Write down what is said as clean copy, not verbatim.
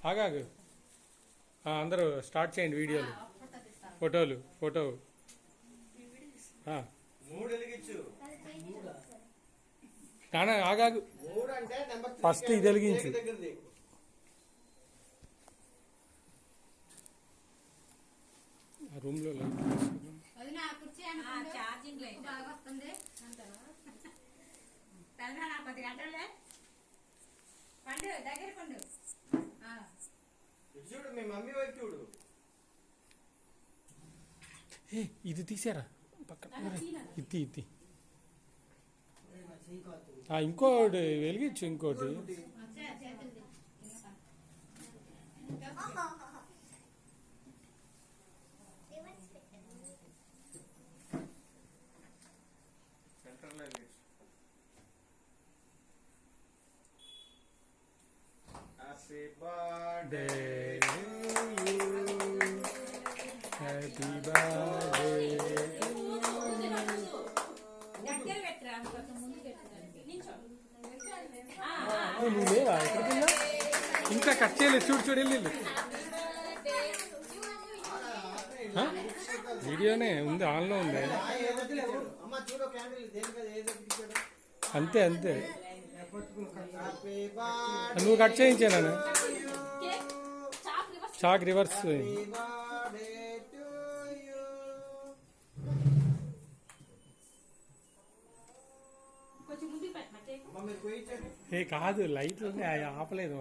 ఆగాగు. అందరూ స్టార్ట్ చేయండి వీడియోలు, ఫోటో. నాన్న ఆగాగు, ఫస్ట్ ఇది వెలిగించు. రూమ్ లో ఇది తీసారా పక్కన, ఇది ఇంకోటి వెలిగించు, ఇంకోటి. Happy birthday to you, happy birthday. నువ్వేవా ఎక్కడికి? ఇంకా కట్ చేయలేదు, చూడు వెళ్ళు. వీడియోనే ఉంది, ఆన్లో ఉంది. అంతే నువ్వు కట్ చేయించాను. Chalk reverse. కాదు, లైట్లు ఆపలేదు.